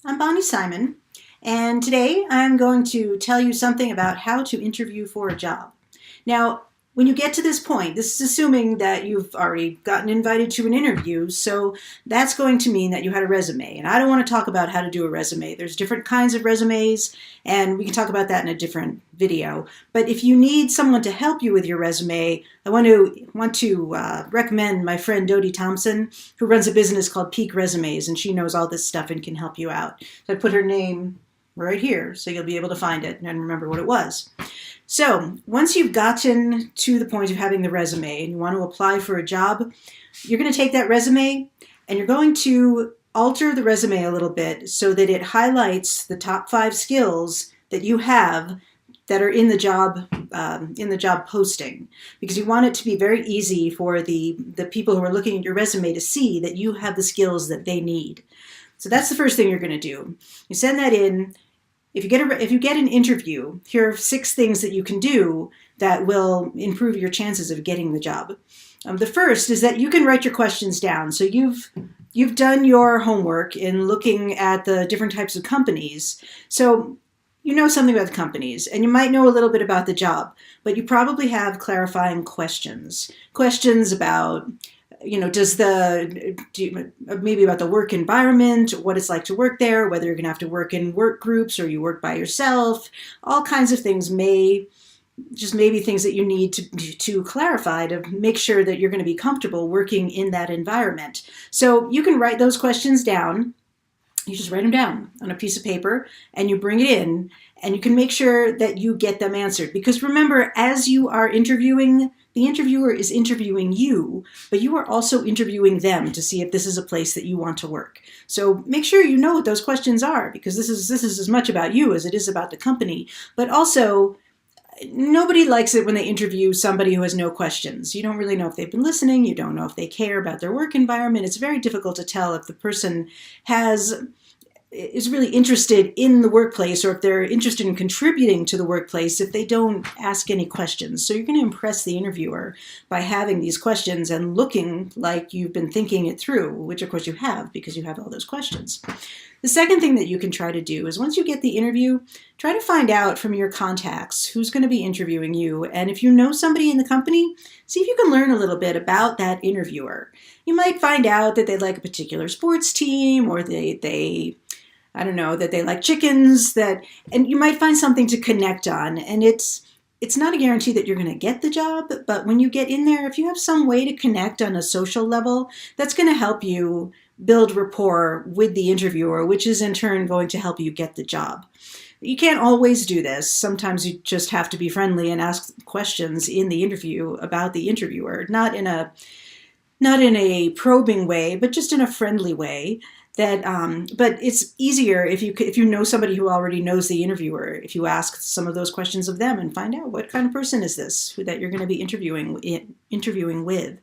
I'm Bonnie Simon, and today I'm going to tell you something about how to interview for a job. Now, when you get to this point, this is assuming that you've already gotten invited to an interview, so that's going to mean that you had a resume. And I don't want to talk about how to do a resume. There's different kinds of resumes, and we can talk about that in a different video. But if you need someone to help you with your resume, I want to recommend my friend Dodie Thompson, who runs a business called Peak Resumes, and she knows all this stuff and can help you out. So I put her name right here, so you'll be able to find it and remember what it was. So once you've gotten to the point of having the resume and you want to apply for a job, you're going to take that resume and you're going to alter the resume a little bit so that it highlights the top 5 skills that you have that are in the job posting, because you want it to be very easy for the people who are looking at your resume to see that you have the skills that they need. So that's the first thing you're going to do. You send that in. If you get an interview, here are 6 things that you can do that will improve your chances of getting the job. The first is that you can write your questions down. So you've done your homework in looking at the different types of companies. So you know something about the companies, and you might know a little bit about the job, but you probably have clarifying questions. Questions about, maybe about the work environment, what it's like to work there, whether you're going to have to work in work groups or you work by yourself. All kinds of things maybe things that you need to clarify to make sure that you're going to be comfortable working in that environment. So you can write those questions down. You just write them down on a piece of paper and you bring it in, and you can make sure that you get them answered. Because remember, as you are interviewing, the interviewer is interviewing you, but you are also interviewing them to see if this is a place that you want to work. So make sure you know what those questions are, because this is as much about you as it is about the company. But also, nobody likes it when they interview somebody who has no questions. You don't really know if they've been listening. You don't know if they care about their work environment. It's very difficult to tell if the person is really interested in the workplace, or if they're interested in contributing to the workplace, if they don't ask any questions. So you're going to impress the interviewer by having these questions and looking like you've been thinking it through, which of course you have, because you have all those questions. The second thing that you can try to do is, once you get the interview, try to find out from your contacts who's going to be interviewing you. And if you know somebody in the company, see if you can learn a little bit about that interviewer. You might find out that they like a particular sports team, or that they like chickens, and you might find something to connect on. And it's not a guarantee that you're going to get the job, but when you get in there, if you have some way to connect on a social level, that's going to help you build rapport with the interviewer, which is in turn going to help you get the job. You can't always do this. Sometimes you just have to be friendly and ask questions in the interview about the interviewer, not in a probing way, but just in a friendly way. But it's easier if you know somebody who already knows the interviewer, if you ask some of those questions of them and find out what kind of person is this that you're going to be interviewing with.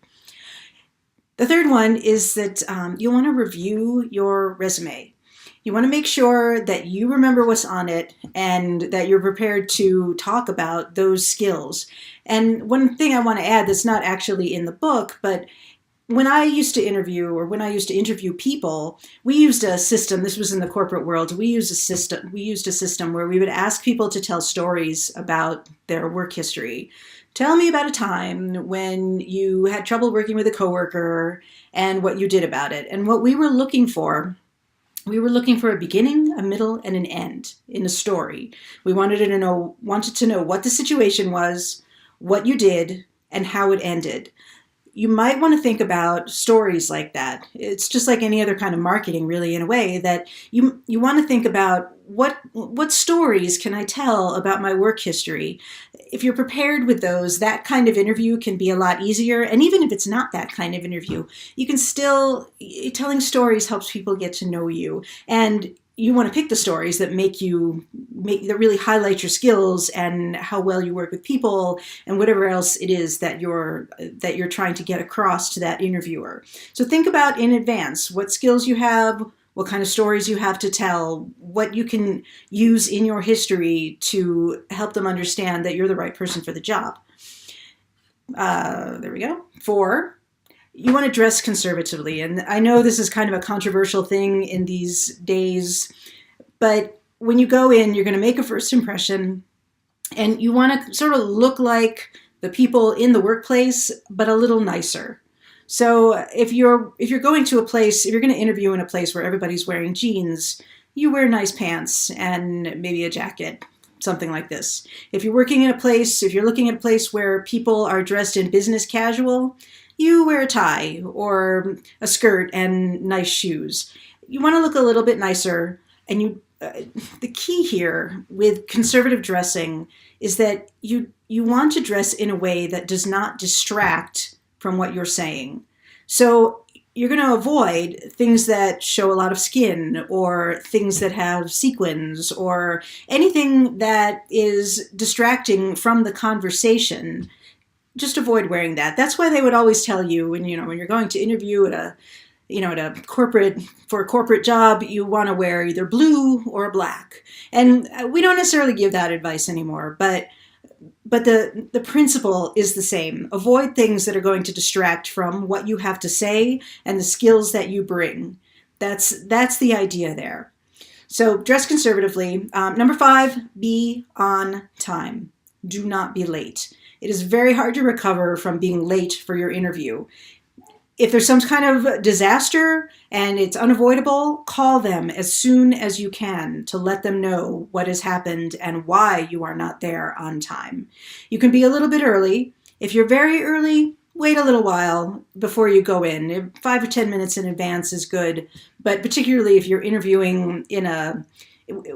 The third one is that you want to review your resume. You want to make sure that you remember what's on it and that you're prepared to talk about those skills. And one thing I want to add that's not actually in the book, but when I used to interview people, we used a system. This was in the corporate world. We used a system where we would ask people to tell stories about their work history. Tell me about a time when you had trouble working with a coworker and what you did about it. And what we were looking for a beginning, a middle, and an end in a story. We wanted to know what the situation was, what you did, and how it ended. You might want to think about stories like that. It's just like any other kind of marketing, really, in a way, that you want to think about what stories can I tell about my work history. If you're prepared with those, that kind of interview can be a lot easier. And even if it's not that kind of interview, you can still, telling stories helps people get to know you. And you want to pick the stories that that really highlight your skills and how well you work with people and whatever else it is that you're trying to get across to that interviewer. So think about in advance what skills you have, what kind of stories you have to tell, what you can use in your history to help them understand that you're the right person for the job. There we go. 4, you want to dress conservatively. And I know this is kind of a controversial thing in these days, but when you go in, you're going to make a first impression, and you want to sort of look like the people in the workplace, but a little nicer. So if you're going to a place, if you're going to interview in a place where everybody's wearing jeans, you wear nice pants and maybe a jacket, something like this. If you're working in a place, if you're looking at a place where people are dressed in business casual, you wear a tie or a skirt and nice shoes. You want to look a little bit nicer, and the key here with conservative dressing is that you want to dress in a way that does not distract from what you're saying. So you're going to avoid things that show a lot of skin or things that have sequins or anything that is distracting from the conversation. Just avoid wearing that. That's why they would always tell you when you're going to interview at a corporate job, you want to wear either blue or black. And we don't necessarily give that advice anymore, but the principle is the same. Avoid things that are going to distract from what you have to say and the skills that you bring. That's the idea there. So dress conservatively. Number 5, be on time. Do not be late. It is very hard to recover from being late for your interview. If there's some kind of disaster and it's unavoidable, call them as soon as you can to let them know what has happened and why you are not there on time. You can be a little bit early. If you're very early, wait a little while before you go in. 5 or 10 minutes in advance is good, but particularly if you're interviewing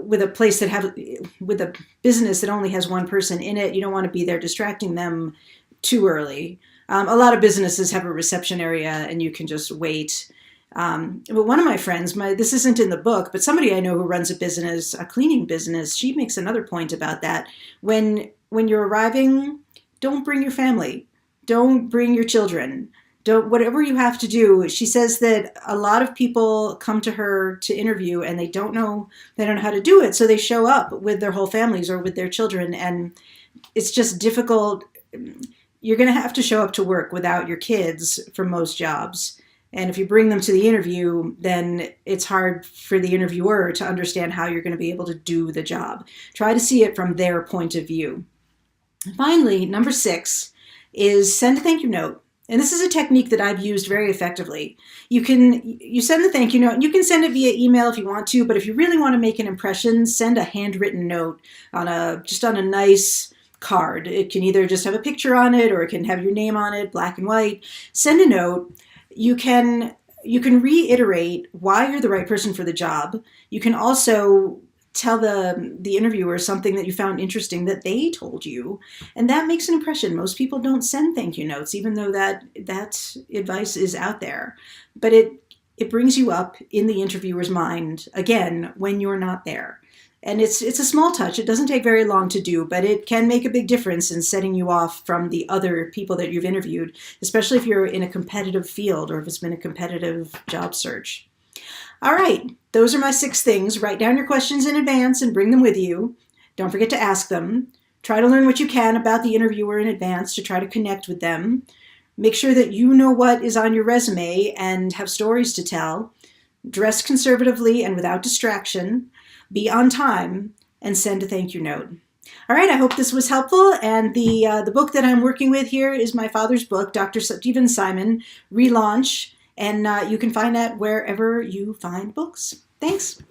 with a business that only has one person in it, you don't want to be there distracting them too early. A lot of businesses have a reception area and you can just wait. But one of my friends, this isn't in the book, but somebody I know who runs a cleaning business, she makes another point about that. When you're arriving, don't bring your family. Don't bring your children. Whatever you have to do. She says that a lot of people come to her to interview and they don't know how to do it. So they show up with their whole families or with their children, and it's just difficult. You're going to have to show up to work without your kids for most jobs. And if you bring them to the interview, then it's hard for the interviewer to understand how you're going to be able to do the job. Try to see it from their point of view. Finally, number 6 is send a thank you note. And this is a technique that I've used very effectively. You send the thank you note. You can send it via email if you want to, but if you really want to make an impression, send a handwritten note on a nice card. It can either just have a picture on it or it can have your name on it, black and white. Send a note. You can reiterate why you're the right person for the job. You can also tell the interviewer something that you found interesting that they told you, and that makes an impression. Most people don't send thank you notes, even though that advice is out there. But it brings you up in the interviewer's mind again when you're not there. And it's a small touch. It doesn't take very long to do, but it can make a big difference in setting you off from the other people that you've interviewed, especially if you're in a competitive field or if it's been a competitive job search. All right, those are my 6 things. Write down your questions in advance and bring them with you. Don't forget to ask them. Try to learn what you can about the interviewer in advance to try to connect with them. Make sure that you know what is on your resume and have stories to tell. Dress conservatively and without distraction. Be on time, and send a thank you note. All right, I hope this was helpful. And the book that I'm working with here is my father's book, Dr. Stephen Simon, Relaunch. And you can find that wherever you find books. Thanks.